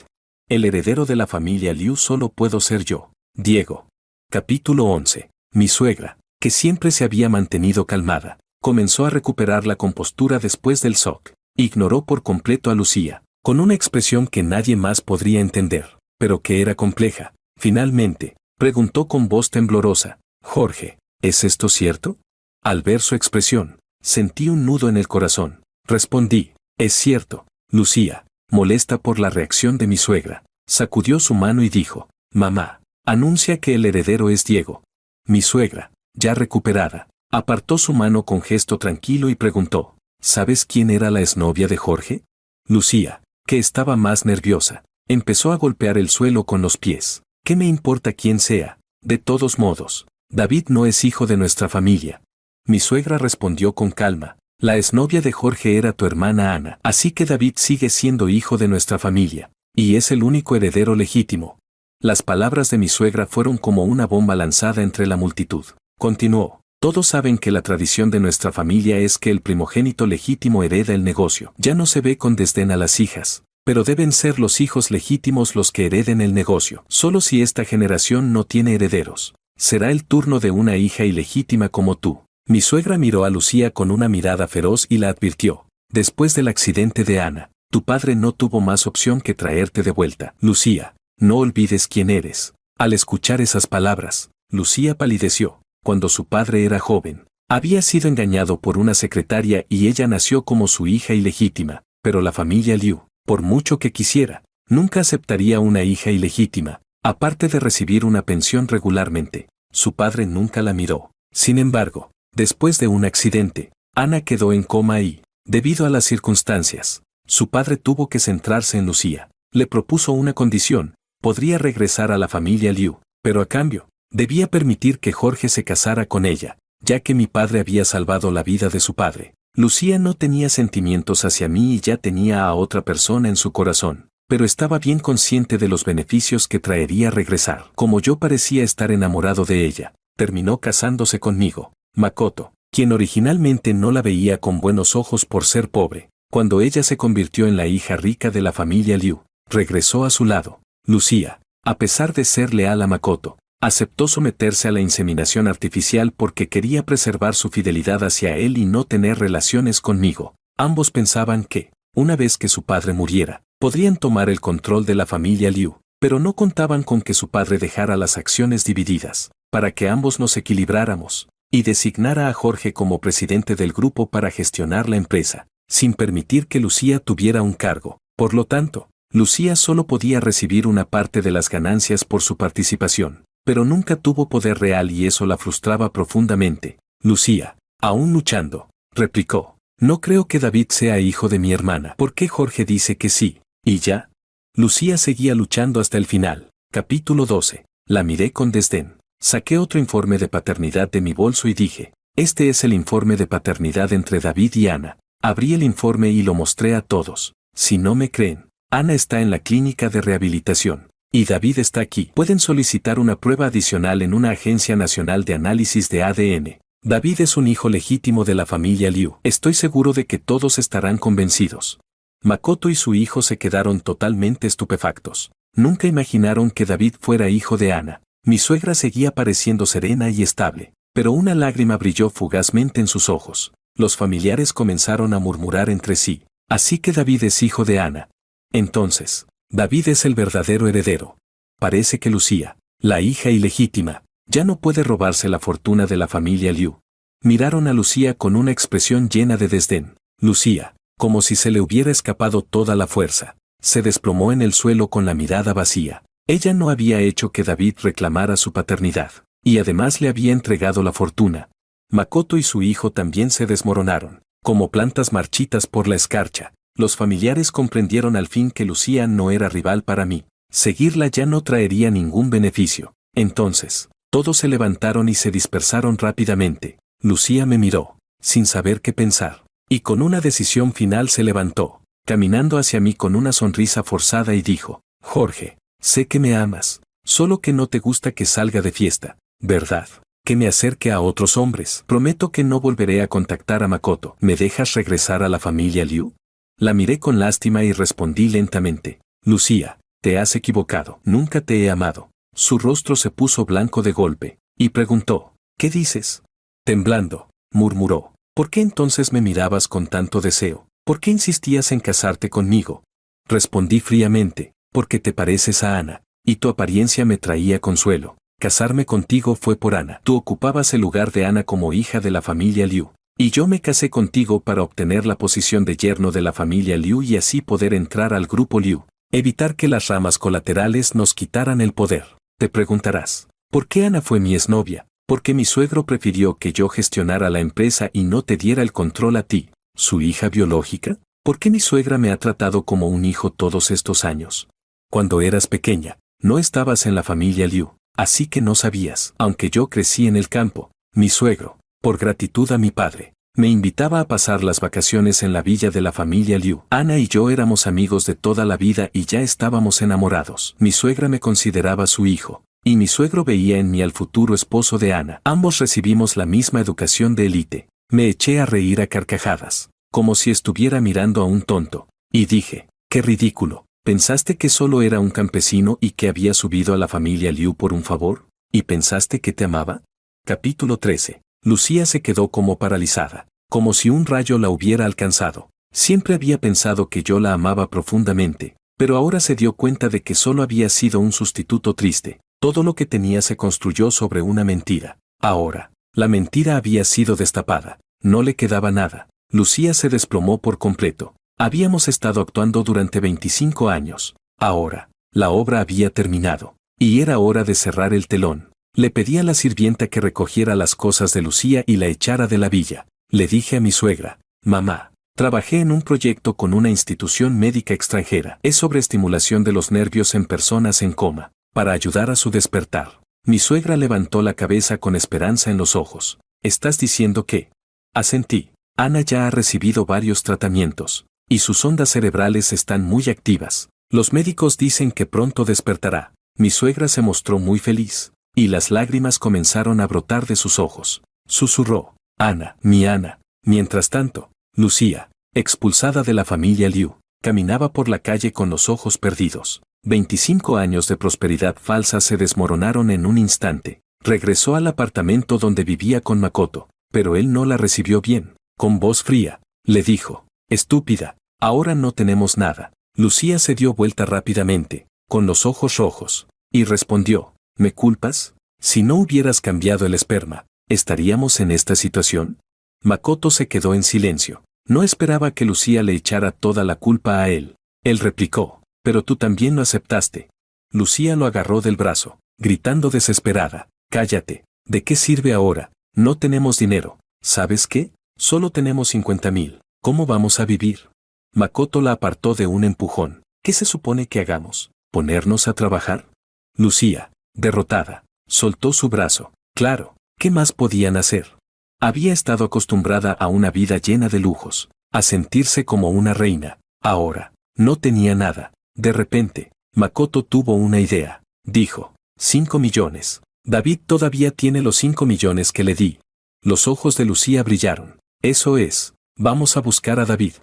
El heredero de la familia Liu solo puedo ser yo. Diego. Capítulo 11. Mi suegra, que siempre se había mantenido calmada, comenzó a recuperar la compostura después del shock. Ignoró por completo a Lucía, con una expresión que nadie más podría entender, pero que era compleja. Finalmente, preguntó con voz temblorosa: Jorge, ¿es esto cierto? Al ver su expresión, sentí un nudo en el corazón. Respondí: es cierto. Lucía, molesta por la reacción de mi suegra, sacudió su mano y dijo: mamá, anuncia que el heredero es Diego. Mi suegra, ya recuperada, apartó su mano con gesto tranquilo y preguntó: ¿sabes quién era la exnovia de Jorge? Lucía, que estaba más nerviosa, empezó a golpear el suelo con los pies. ¿Qué me importa quién sea? De todos modos, David no es hijo de nuestra familia. Mi suegra respondió con calma: la exnovia de Jorge era tu hermana Ana, así que David sigue siendo hijo de nuestra familia, y es el único heredero legítimo. Las palabras de mi suegra fueron como una bomba lanzada entre la multitud. Continuó: todos saben que la tradición de nuestra familia es que el primogénito legítimo hereda el negocio. Ya no se ve con desdén a las hijas, pero deben ser los hijos legítimos los que hereden el negocio. Solo si esta generación no tiene herederos, será el turno de una hija ilegítima como tú. Mi suegra miró a Lucía con una mirada feroz y la advirtió: después del accidente de Ana, tu padre no tuvo más opción que traerte de vuelta. Lucía, no olvides quién eres. Al escuchar esas palabras, Lucía palideció. Cuando su padre era joven, había sido engañado por una secretaria y ella nació como su hija ilegítima, pero la familia Liu, por mucho que quisiera, nunca aceptaría una hija ilegítima, aparte de recibir una pensión regularmente. Su padre nunca la miró. Sin embargo, después de un accidente, Ana quedó en coma y, debido a las circunstancias, su padre tuvo que centrarse en Lucía. Le propuso una condición: podría regresar a la familia Liu, pero a cambio, debía permitir que Jorge se casara con ella, ya que mi padre había salvado la vida de su padre. Lucía no tenía sentimientos hacia mí y ya tenía a otra persona en su corazón, pero estaba bien consciente de los beneficios que traería regresar. Como yo parecía estar enamorado de ella, terminó casándose conmigo. Makoto, quien originalmente no la veía con buenos ojos por ser pobre, cuando ella se convirtió en la hija rica de la familia Liu, regresó a su lado. Lucía, a pesar de ser leal a Makoto, aceptó someterse a la inseminación artificial porque quería preservar su fidelidad hacia él y no tener relaciones conmigo. Ambos pensaban que, una vez que su padre muriera, podrían tomar el control de la familia Liu, pero no contaban con que su padre dejara las acciones divididas, para que ambos nos equilibráramos, y designara a Jorge como presidente del grupo para gestionar la empresa, sin permitir que Lucía tuviera un cargo. Por lo tanto, Lucía solo podía recibir una parte de las ganancias por su participación, pero nunca tuvo poder real y eso la frustraba profundamente. Lucía, aún luchando, replicó: no creo que David sea hijo de mi hermana. ¿Por qué Jorge dice que sí? ¿Y ya? Lucía seguía luchando hasta el final. Capítulo 12. La miré con desdén. Saqué otro informe de paternidad de mi bolso y dije: este es el informe de paternidad entre David y Ana. Abrí el informe y lo mostré a todos. Si no me creen, Ana está en la clínica de rehabilitación. Y David está aquí. Pueden solicitar una prueba adicional en una agencia nacional de análisis de ADN. David es un hijo legítimo de la familia Liu. Estoy seguro de que todos estarán convencidos. Makoto y su hijo se quedaron totalmente estupefactos. Nunca imaginaron que David fuera hijo de Ana. Mi suegra seguía pareciendo serena y estable, pero una lágrima brilló fugazmente en sus ojos. Los familiares comenzaron a murmurar entre sí: así que David es hijo de Ana. Entonces, David es el verdadero heredero. Parece que Lucía, la hija ilegítima, ya no puede robarse la fortuna de la familia Liu. Miraron a Lucía con una expresión llena de desdén. Lucía, como si se le hubiera escapado toda la fuerza. Se desplomó en el suelo con la mirada vacía. Ella no había hecho que David reclamara su paternidad, y además le había entregado la fortuna. Makoto y su hijo también se desmoronaron, como plantas marchitas por la escarcha. Los familiares comprendieron al fin que Lucía no era rival para mí. Seguirla ya no traería ningún beneficio. Entonces, todos se levantaron y se dispersaron rápidamente. Lucía me miró, sin saber qué pensar, y con una decisión final se levantó, caminando hacia mí con una sonrisa forzada y dijo: Jorge, sé que me amas, solo que no te gusta que salga de fiesta, ¿verdad? Que me acerque a otros hombres. Prometo que no volveré a contactar a Makoto. ¿Me dejas regresar a la familia Liu? La miré con lástima y respondí lentamente: Lucía, te has equivocado. Nunca te he amado. Su rostro se puso blanco de golpe, y preguntó: ¿qué dices? Temblando, murmuró: ¿por qué entonces me mirabas con tanto deseo? ¿Por qué insistías en casarte conmigo? Respondí fríamente: porque te pareces a Ana, y tu apariencia me traía consuelo. Casarme contigo fue por Ana. Tú ocupabas el lugar de Ana como hija de la familia Liu, y yo me casé contigo para obtener la posición de yerno de la familia Liu y así poder entrar al grupo Liu, evitar que las ramas colaterales nos quitaran el poder. Te preguntarás, ¿por qué Ana fue mi exnovia? Porque mi suegro prefirió que yo gestionara la empresa y no te diera el control a ti, su hija biológica. ¿Por qué mi suegra me ha tratado como un hijo todos estos años? Cuando eras pequeña, no estabas en la familia Liu, así que no sabías. Aunque yo crecí en el campo, mi suegro, por gratitud a mi padre, me invitaba a pasar las vacaciones en la villa de la familia Liu. Ana y yo éramos amigos de toda la vida y ya estábamos enamorados. Mi suegra me consideraba su hijo, y mi suegro veía en mí al futuro esposo de Ana. Ambos recibimos la misma educación de élite. Me eché a reír a carcajadas, como si estuviera mirando a un tonto, y dije: qué ridículo. ¿Pensaste que solo era un campesino y que había subido a la familia Liu por un favor? ¿Y pensaste que te amaba? Capítulo 13. Lucía se quedó como paralizada, como si un rayo la hubiera alcanzado. Siempre había pensado que yo la amaba profundamente, pero ahora se dio cuenta de que solo había sido un sustituto triste. Todo lo que tenía se construyó sobre una mentira. Ahora, la mentira había sido destapada. No le quedaba nada. Lucía se desplomó por completo. Habíamos estado actuando durante 25 años. Ahora, la obra había terminado, y era hora de cerrar el telón. Le pedí a la sirvienta que recogiera las cosas de Lucía y la echara de la villa. Le dije a mi suegra: mamá, trabajé en un proyecto con una institución médica extranjera. Es sobre estimulación de los nervios en personas en coma, para ayudar a su despertar. Mi suegra levantó la cabeza con esperanza en los ojos. ¿Estás diciendo que? Asentí. Ana ya ha recibido varios tratamientos, y sus ondas cerebrales están muy activas. Los médicos dicen que pronto despertará. Mi suegra se mostró muy feliz, y las lágrimas comenzaron a brotar de sus ojos. Susurró: Ana, mi Ana. Mientras tanto, Lucía, expulsada de la familia Liu, caminaba por la calle con los ojos perdidos. 25 años de prosperidad falsa se desmoronaron en un instante. Regresó al apartamento donde vivía con Makoto, pero él no la recibió bien. Con voz fría, le dijo: estúpida, ahora no tenemos nada. Lucía se dio vuelta rápidamente, con los ojos rojos, y respondió: ¿me culpas? Si no hubieras cambiado el esperma, ¿estaríamos en esta situación? Makoto se quedó en silencio. No esperaba que Lucía le echara toda la culpa a él. Él replicó: pero tú también lo aceptaste. Lucía lo agarró del brazo, gritando desesperada: cállate, ¿de qué sirve ahora? No tenemos dinero. ¿Sabes qué? Solo tenemos 50,000. ¿Cómo vamos a vivir? Makoto la apartó de un empujón. ¿Qué se supone que hagamos? ¿Ponernos a trabajar? Lucía, derrotada, soltó su brazo. Claro, ¿qué más podían hacer? Había estado acostumbrada a una vida llena de lujos, a sentirse como una reina. Ahora, no tenía nada. De repente, Makoto tuvo una idea. Dijo: 5 millones. David todavía tiene los 5 millones que le di. Los ojos de Lucía brillaron. Eso es, vamos a buscar a David.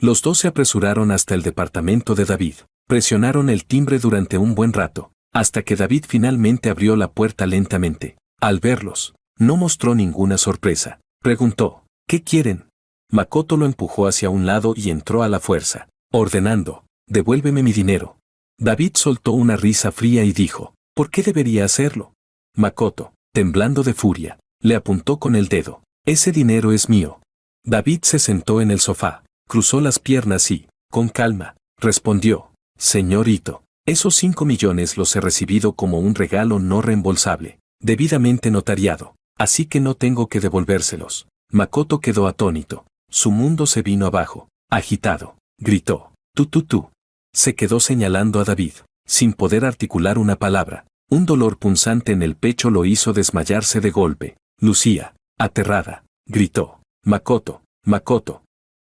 Los dos se apresuraron hasta el departamento de David. Presionaron el timbre durante un buen rato, hasta que David finalmente abrió la puerta lentamente. Al verlos, no mostró ninguna sorpresa. Preguntó: ¿qué quieren? Makoto lo empujó hacia un lado y entró a la fuerza, ordenando: devuélveme mi dinero. David soltó una risa fría y dijo: ¿por qué debería hacerlo? Makoto, temblando de furia, le apuntó con el dedo: ese dinero es mío. David se sentó en el sofá, cruzó las piernas y, con calma, respondió, señorito, esos 5 millones los he recibido como un regalo no reembolsable, debidamente notariado, así que no tengo que devolvérselos. Makoto quedó atónito. Su mundo se vino abajo. Agitado. Gritó. Tú. Se quedó señalando a David, sin poder articular una palabra. Un dolor punzante en el pecho lo hizo desmayarse de golpe. Lucía, aterrada, gritó. Makoto.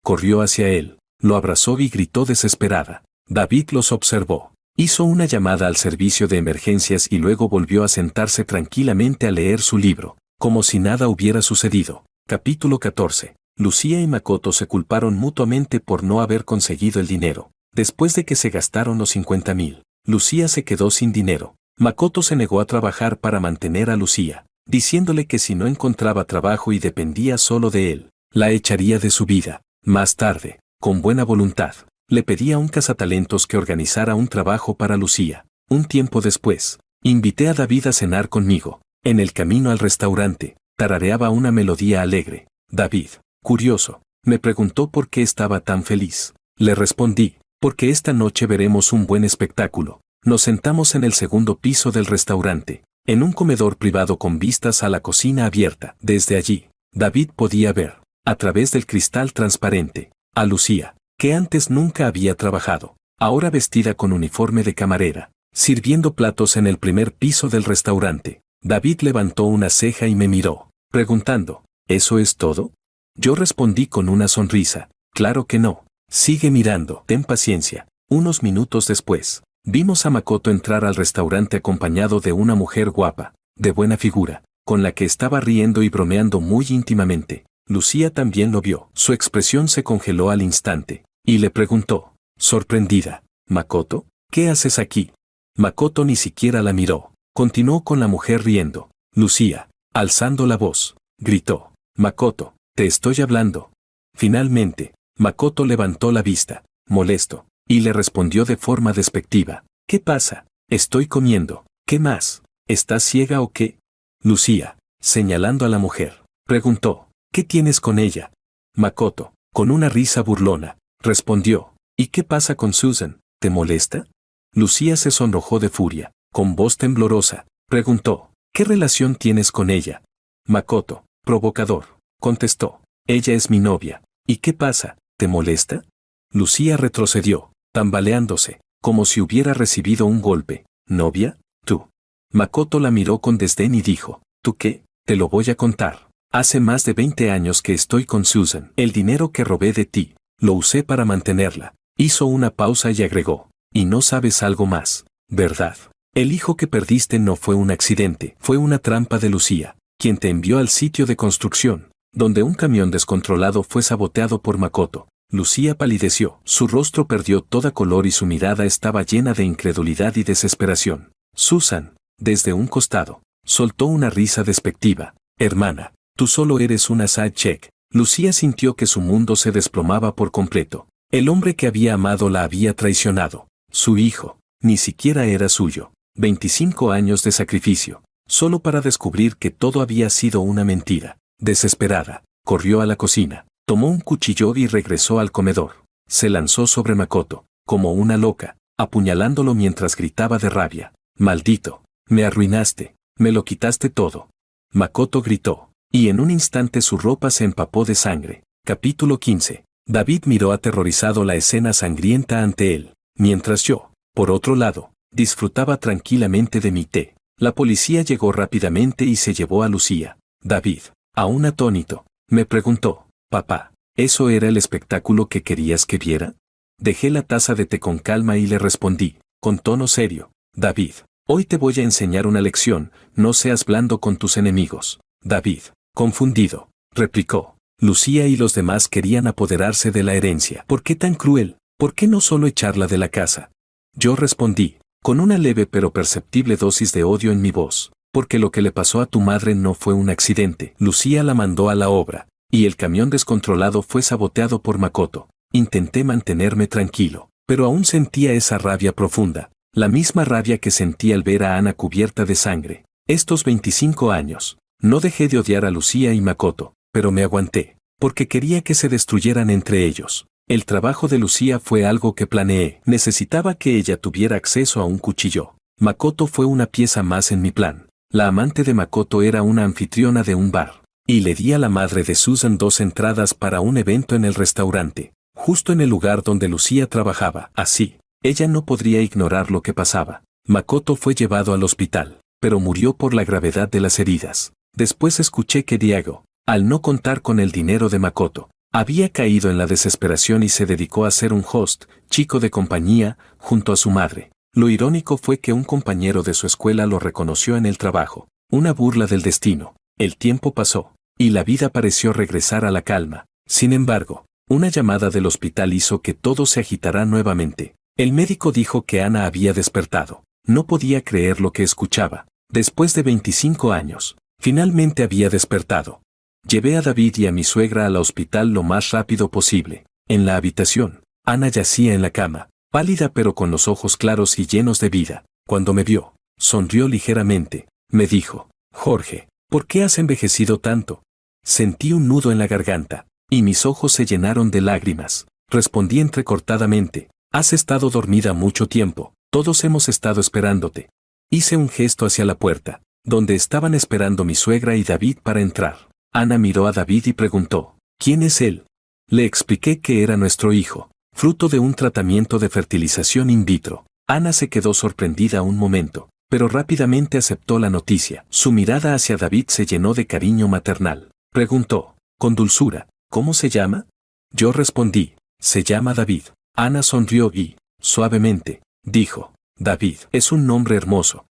Corrió hacia él. Lo abrazó y gritó desesperada. David los observó. Hizo una llamada al servicio de emergencias y luego volvió a sentarse tranquilamente a leer su libro, como si nada hubiera sucedido. Capítulo 14. Lucía y Makoto se culparon mutuamente por no haber conseguido el dinero. Después de que se gastaron los 50,000, Lucía se quedó sin dinero. Makoto se negó a trabajar para mantener a Lucía, diciéndole que si no encontraba trabajo y dependía solo de él, la echaría de su vida. Más tarde, con buena voluntad, le pedía a un cazatalentos que organizara un trabajo para Lucía. Un tiempo después, invité a David a cenar conmigo. En el camino al restaurante, tarareaba una melodía alegre. David, curioso, me preguntó por qué estaba tan feliz. Le respondí, porque esta noche veremos un buen espectáculo. Nos sentamos en el segundo piso del restaurante, en un comedor privado con vistas a la cocina abierta. Desde allí, David podía ver, a través del cristal transparente, a Lucía, que antes nunca había trabajado, ahora vestida con uniforme de camarera, sirviendo platos en el primer piso del restaurante. David levantó una ceja y me miró, preguntando, ¿eso es todo? Yo respondí con una sonrisa, claro que no. Sigue mirando, ten paciencia. Unos minutos después, vimos a Makoto entrar al restaurante acompañado de una mujer guapa, de buena figura, con la que estaba riendo y bromeando muy íntimamente. Lucía también lo vio. Su expresión se congeló al instante, y le preguntó, sorprendida, Makoto, ¿qué haces aquí? Makoto ni siquiera la miró. Continuó con la mujer riendo. Lucía, alzando la voz, gritó, Makoto, te estoy hablando. Finalmente, Makoto levantó la vista, molesto, y le respondió de forma despectiva, ¿qué pasa? Estoy comiendo. ¿Qué más? ¿Estás ciega o qué? Lucía, señalando a la mujer, preguntó, ¿qué tienes con ella? Makoto, con una risa burlona, respondió, ¿y qué pasa con Susan? ¿Te molesta? Lucía se sonrojó de furia. Con voz temblorosa, preguntó, ¿qué relación tienes con ella? Makoto, provocador, contestó, ella es mi novia. ¿Y qué pasa? ¿Te molesta? Lucía retrocedió, tambaleándose, como si hubiera recibido un golpe. ¿Novia? ¿Tú? Makoto la miró con desdén y dijo, ¿tú qué? Te lo voy a contar. Hace más de 20 años que estoy con Susan. El dinero que robé de ti, lo usé para mantenerla. Hizo una pausa y agregó, y no sabes algo más, ¿verdad? El hijo que perdiste no fue un accidente, fue una trampa de Lucía, quien te envió al sitio de construcción, donde un camión descontrolado fue saboteado por Makoto. Lucía palideció, su rostro perdió toda color y su mirada estaba llena de incredulidad y desesperación. Susan, desde un costado, soltó una risa despectiva. Hermana, tú solo eres una side check. Lucía sintió que su mundo se desplomaba por completo. El hombre que había amado la había traicionado. Su hijo, ni siquiera era suyo. 25 años de sacrificio, solo para descubrir que todo había sido una mentira. Desesperada, corrió a la cocina, tomó un cuchillo y regresó al comedor. Se lanzó sobre Makoto, como una loca, apuñalándolo mientras gritaba de rabia. Maldito, me arruinaste, me lo quitaste todo. Makoto gritó, y en un instante su ropa se empapó de sangre. Capítulo 15. David miró aterrorizado la escena sangrienta ante él, mientras yo, por otro lado, disfrutaba tranquilamente de mi té. La policía llegó rápidamente y se llevó a Lucía. David, aún atónito, me preguntó, papá, ¿eso era el espectáculo que querías que viera? Dejé la taza de té con calma y le respondí, con tono serio, David, hoy te voy a enseñar una lección, no seas blando con tus enemigos. David, confundido, replicó, Lucía y los demás querían apoderarse de la herencia. ¿Por qué tan cruel? ¿Por qué no solo echarla de la casa? Yo respondí, con una leve pero perceptible dosis de odio en mi voz, porque lo que le pasó a tu madre no fue un accidente. Lucía la mandó a la obra, y el camión descontrolado fue saboteado por Makoto. Intenté mantenerme tranquilo, pero aún sentía esa rabia profunda, la misma rabia que sentí al ver a Ana cubierta de sangre. Estos 25 años, no dejé de odiar a Lucía y Makoto, pero me aguanté, porque quería que se destruyeran entre ellos. El trabajo de Lucía fue algo que planeé. Necesitaba que ella tuviera acceso a un cuchillo. Makoto fue una pieza más en mi plan. La amante de Makoto era una anfitriona de un bar. Y le di a la madre de Susan 2 entradas para un evento en el restaurante, justo en el lugar donde Lucía trabajaba. Así, ella no podría ignorar lo que pasaba. Makoto fue llevado al hospital, pero murió por la gravedad de las heridas. Después escuché que Diego, al no contar con el dinero de Makoto, había caído en la desesperación y se dedicó a ser un host, chico de compañía, junto a su madre. Lo irónico fue que un compañero de su escuela lo reconoció en el trabajo. Una burla del destino. El tiempo pasó, y la vida pareció regresar a la calma. Sin embargo, una llamada del hospital hizo que todo se agitara nuevamente. El médico dijo que Ana había despertado. No podía creer lo que escuchaba. Después de 25 años, finalmente había despertado. Llevé a David y a mi suegra al hospital lo más rápido posible. En la habitación, Ana yacía en la cama, pálida pero con los ojos claros y llenos de vida. Cuando me vio, sonrió ligeramente. Me dijo, Jorge, ¿por qué has envejecido tanto? Sentí un nudo en la garganta, y mis ojos se llenaron de lágrimas. Respondí entrecortadamente, has estado dormida mucho tiempo, todos hemos estado esperándote. Hice un gesto hacia la puerta, donde estaban esperando mi suegra y David para entrar. Ana miró a David y preguntó, ¿quién es él? Le expliqué que era nuestro hijo, fruto de un tratamiento de fertilización in vitro. Ana se quedó sorprendida un momento, pero rápidamente aceptó la noticia. Su mirada hacia David se llenó de cariño maternal. Preguntó, con dulzura, ¿cómo se llama? Yo respondí, se llama David. Ana sonrió y, suavemente, dijo, David, es un nombre hermoso.